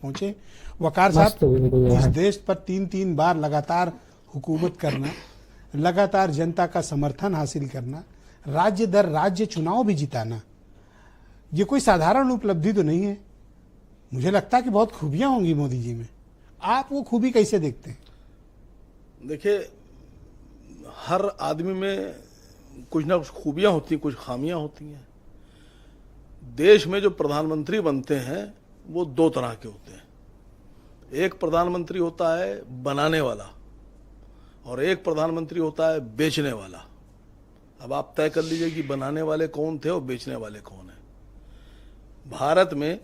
पहुंचे। वकार साहब, इस देश पर 3-3 बार लगातार हुकूमत करना, लगातार जनता का समर्थन हासिल करना, राज्य दर राज्य चुनाव भी जिताना, ये कोई साधारण उपलब्धि तो नहीं है। मुझे लगता है कि बहुत खूबियां होंगी मोदी जी में। आप वो खूबी कैसे देखते हैं? देखिए, हर आदमी में कुछ ना कुछ खूबियां होती हैं, कुछ खामियां होती हैं। देश में जो प्रधानमंत्री बनते हैं वो दो तरह के होते हैं। एक प्रधानमंत्री होता है बनाने वाला और एक प्रधानमंत्री होता है बेचने वाला। अब आप तय कर लीजिए कि बनाने वाले कौन थे और बेचने वाले कौन हैं। भारत में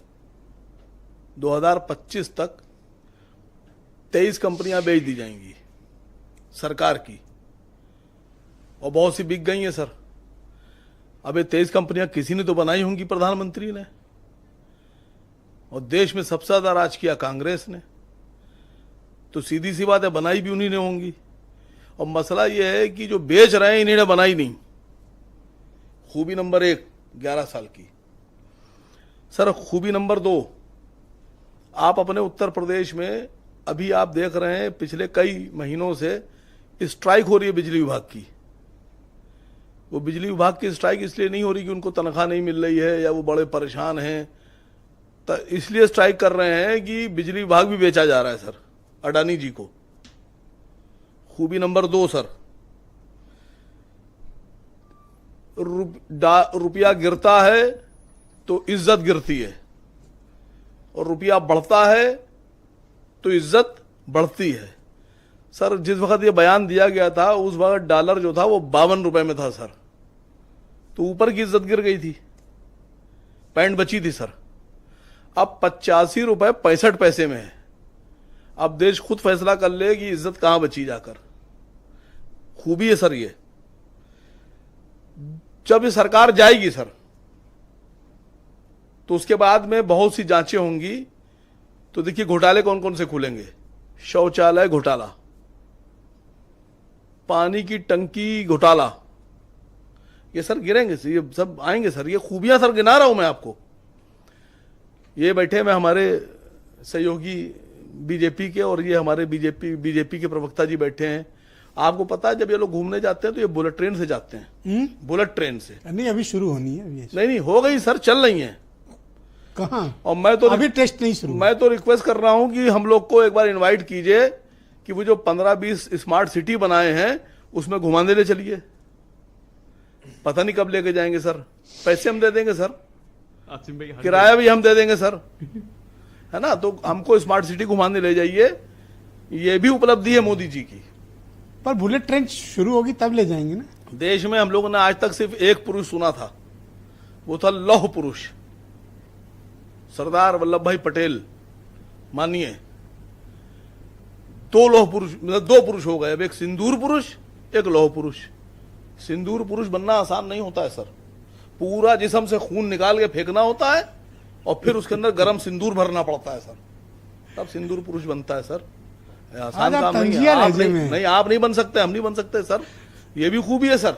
2025 तक 23 कंपनियां बेच दी जाएंगी सरकार की, और बहुत सी बिक गई हैं सर। अब ये 23 कंपनियां किसी ने तो बनाई होंगी प्रधानमंत्री ने, और देश में सबसे ज्यादा राज किया कांग्रेस ने, तो सीधी सी बात है बनाई भी उन्हीं ने होंगी। और मसला यह है कि जो बेच रहे हैं इन्हीं ने बनाई नहीं। खूबी नंबर 1 11 साल की। सर खूबी नंबर 2, आप अपने उत्तर प्रदेश में अभी आप देख रहे हैं पिछले कई महीनों से स्ट्राइक हो रही है बिजली विभाग की। वो बिजली विभाग की स्ट्राइक इसलिए नहीं हो रही कि उनको तनख्वाह नहीं मिल रही है या वो बड़े परेशान हैं, तो इसलिए स्ट्राइक कर रहे हैं कि बिजली विभाग भी बेचा जा रहा है सर अडानी जी को। खूबी नंबर 2 सर, रुपया गिरता है तो इज्जत गिरती है, और रुपया बढ़ता है तो इज्जत बढ़ती है। सर जिस वक्त ये बयान दिया गया था उस वक्त डॉलर जो था वो 52 रुपए में था सर, तो ऊपर की इज्जत गिर गई थी, पैंट बची थी सर। अब 85 रुपए 65 पैसे में है। अब देश खुद फैसला कर ले कि इज्जत कहां बची जाकर। खूबी है सर ये। जब ये सरकार जाएगी सर तो उसके बाद में बहुत सी जांचें होंगी, तो देखिए घोटाले कौन कौन से खुलेंगे। शौचालय घोटाला, पानी की टंकी घोटाला, ये सर गिरेंगे, ये सब आएंगे सर। ये खूबियां सर गिना रहा हूं मैं आपको। ये बैठे में हमारे सहयोगी बीजेपी के, और ये हमारे बीजेपी के प्रवक्ता जी बैठे हैं। आपको पता है जब ये लोग घूमने जाते हैं तो ये बुलेट ट्रेन से जाते हैं। बुलेट ट्रेन से नहीं, अभी शुरू होनी है। अभी नहीं हो गई सर, चल रही है। कहां? और मैं तो अभी टेस्ट नहीं शुरू। मैं तो रिक्वेस्ट कर रहा हूं कि हम लोग को एक बार इनवाइट कीजिए कि वो जो 15-20 स्मार्ट सिटी बनाए हैं उसमें घुमाने ले चलिए। पता नहीं कब लेके जाएंगे सर, पैसे हम दे देंगे सर, किराया भी हम दे देंगे सर, है ना। तो हमको स्मार्ट सिटी घुमाने ले जाइए, ये भी उपलब्धि है मोदी जी की। पर बुलेट ट्रेन शुरू होगी तब ले जाएंगे ना। देश में हम लोगों ने आज तक सिर्फ एक पुरुष सुना था, वो था लौह पुरुष सरदार वल्लभ भाई पटेल। मानिए 2 लौह पुरुष, मतलब 2 पुरुष हो गए। अब एक सिंदूर पुरुष, एक लौह पुरुष। सिंदूर पुरुष बनना आसान नहीं होता है सर। पूरा जिस्म से खून निकाल के फेंकना होता है और फिर उसके अंदर गर्म सिंदूर भरना पड़ता है सर, तब सिंदूर पुरुष बनता है सर। आसान काम नहीं है। आप नहीं बन सकते, हम नहीं बन सकते सर। ये भी खूबी है सर।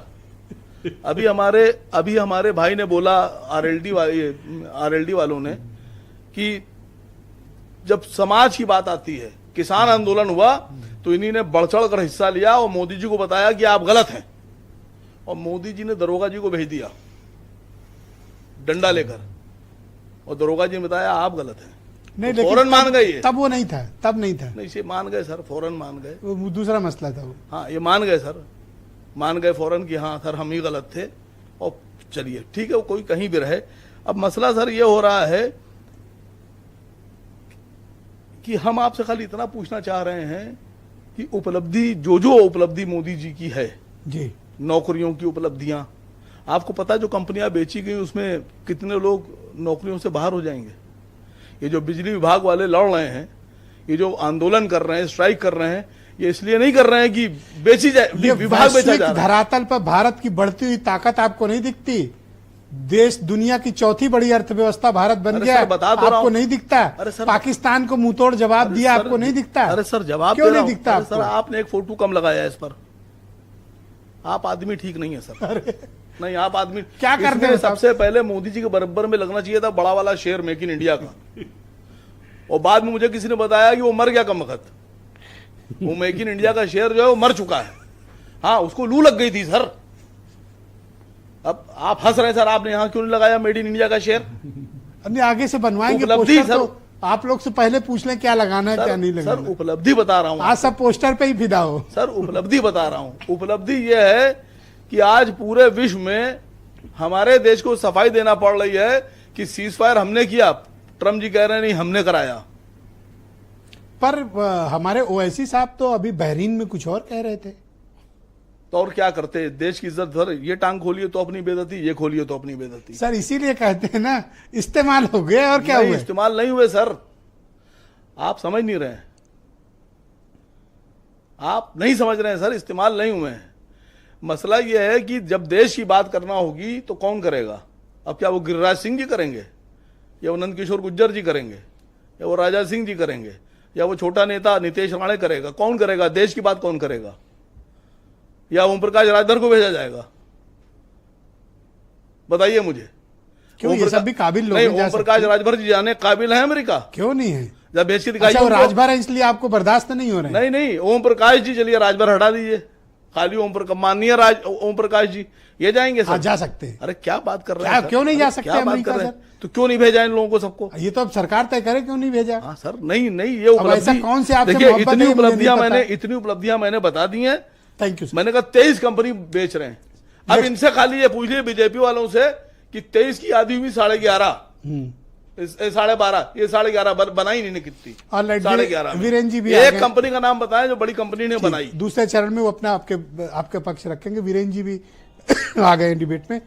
अभी हमारे भाई ने बोला, आरएलडी वालों ने, कि जब समाज की बात आती है, किसान आंदोलन हुआ तो इन्हीं ने बढ़ चढ़ कर हिस्सा लिया और मोदी जी को बताया कि आप गलत हैं, और मोदी जी ने दरोगा जी को भेज दिया डंडा लेकर, और दरोगा जी ने बताया आप गलत हैं। नहीं, तो फौरन मान गए। तब वो नहीं था, तब नहीं था। नहीं, से मान गए सर, फौरन मान गए। वो दूसरा मसला था वो। हाँ, ये मान गए सर, मान गए फौरन कि हाँ सर हम ही गलत थे, और चलिए ठीक है, वो कोई कहीं भी रहे। अब मसला सर ये हो रहा है कि हम आपसे खाली इतना पूछना चाह रहे हैं कि उपलब्धि, जो उपलब्धि मोदी जी की है जी, नौकरियों की उपलब्धियां, आपको पता है जो कंपनियां बेची गई उसमें कितने लोग नौकरियों से बाहर हो जाएंगे। ये जो बिजली विभाग वाले लड़ रहे हैं, ये जो आंदोलन कर रहे हैं, स्ट्राइक कर रहे हैं, ये इसलिए नहीं कर रहे हैं कि बेची जाए, विभाग बेचा जा रहा है। धरातल पर भारत की बढ़ती हुई ताकत आपको नहीं दिखती? देश दुनिया की चौथी बड़ी अर्थव्यवस्था भारत बन गया, आपको नहीं दिखता? पाकिस्तान को मुंहतोड़ जवाब दिया, आपको नहीं दिखता? अरे सर जवाब क्यों नहीं दिखता आपको? सर आपने एक फोटो कम लगाया है इस पर। आप आदमी ठीक नहीं है सर। नहीं, आप आदमी क्या करते हैं? सबसे पहले मोदी जी के बराबर में लगना चाहिए था बड़ा वाला शेर मेक इन इंडिया का, और बाद में मुझे किसी ने बताया कि वो मर गया कम वक्त, वो मेक इन इंडिया का शेयर जो है वो मर चुका है। हाँ, उसको लू लग गई थी सर। अब आप हंस रहे हैं सर, आपने यहाँ क्यों नहीं लगाया मेड इन इंडिया का शेयर? अन्य आगे से बनवाएंगे उपलब्धि पोस्टर, सर। तो आप लोग से पहले पूछ लें क्या लगाना है क्या नहीं सर लगाना। उपलब्धि बता रहा हूँ आज सब पोस्टर पे ही फिदा हो। सर, उपलब्धि बता रहा हूँ। उपलब्धि यह है कि आज पूरे विश्व में हमारे देश को सफाई देना पड़ रही है कि सीज फायर हमने किया, ट्रम्प जी कह रहे हैं नहीं हमने कराया। पर हमारे ओवैसी साहब तो अभी बहरीन में कुछ और कह रहे थे। तो और क्या करते, देश की इज्जत। सर ये टांग खोलिए तो अपनी बेइज्जती, ये खोलिए तो अपनी बेइज्जती। सर इसीलिए कहते हैं ना, इस्तेमाल हो गए और क्या हुआ? इस्तेमाल नहीं हुए सर, आप समझ नहीं रहे हैं, आप नहीं समझ रहे हैं सर, इस्तेमाल नहीं हुए हैं। मसला यह है कि जब देश की बात करना होगी तो कौन करेगा? अब क्या वो गिरिराज सिंह जी करेंगे, या वो नंदकिशोर गुज्जर जी करेंगे, या वो राजा सिंह जी करेंगे, या वो छोटा नेता नीतीश राणे करेगा? कौन करेगा? देश की बात कौन करेगा? या ओम प्रकाश राजभर को भेजा जाएगा? बताइए मुझे। क्यों, ये सब भी काबिल लोग नहीं, हैं, जा ओम प्रकाश सकते हैं। राजभर जी जाने काबिल है अमेरिका? क्यों नहीं है? जब भेज के दिखाइए अच्छा, वो उनको। राजभर है इसलिए आपको बर्दाश्त नहीं हो रहे हैं? नहीं नहीं, ओम प्रकाश जी चलिए, राजभर हटा दीजिए, खाली ओम प्रकाश, माननीय ओम प्रकाश जी ये जाएंगे सर? जा सकते हैं। अरे क्या बात कर रहे हैं सर? क्यों नहीं जा सकते क्या बात अमेरिका कर रहे हैं? सर? तो क्यों नहीं भेजा इन लोगों को सबको? ये तो अब सरकार तय करे क्यों नहीं भेजा। हाँ सर, नहीं नहीं, ये अब ऐसा उपलब्धि कौन से आपसे देखिए, मोहब्बत इतनी है, मुझे उपलब्धियां नहीं मैंने पता। इतनी उपलब्धियां मैंने बता दी हैं। Thank you sir. मैंने कहा 23 कंपनी बेच रहे हैं। अब Next. इनसे खाली ये पूछ लिए बीजेपी वालों से कि 23 की आधी हुई 11.5, 12.5, ये 11.5 बनाई नहीं कितनी? Alright, 11.5। वीरेन जी भी आ एक गए। कंपनी का नाम बताएं जो बड़ी कंपनी ने बनाई। दूसरे चरण में वो अपना आपके पक्ष रखेंगे। वीरेन जी भी आ गए डिबेट में।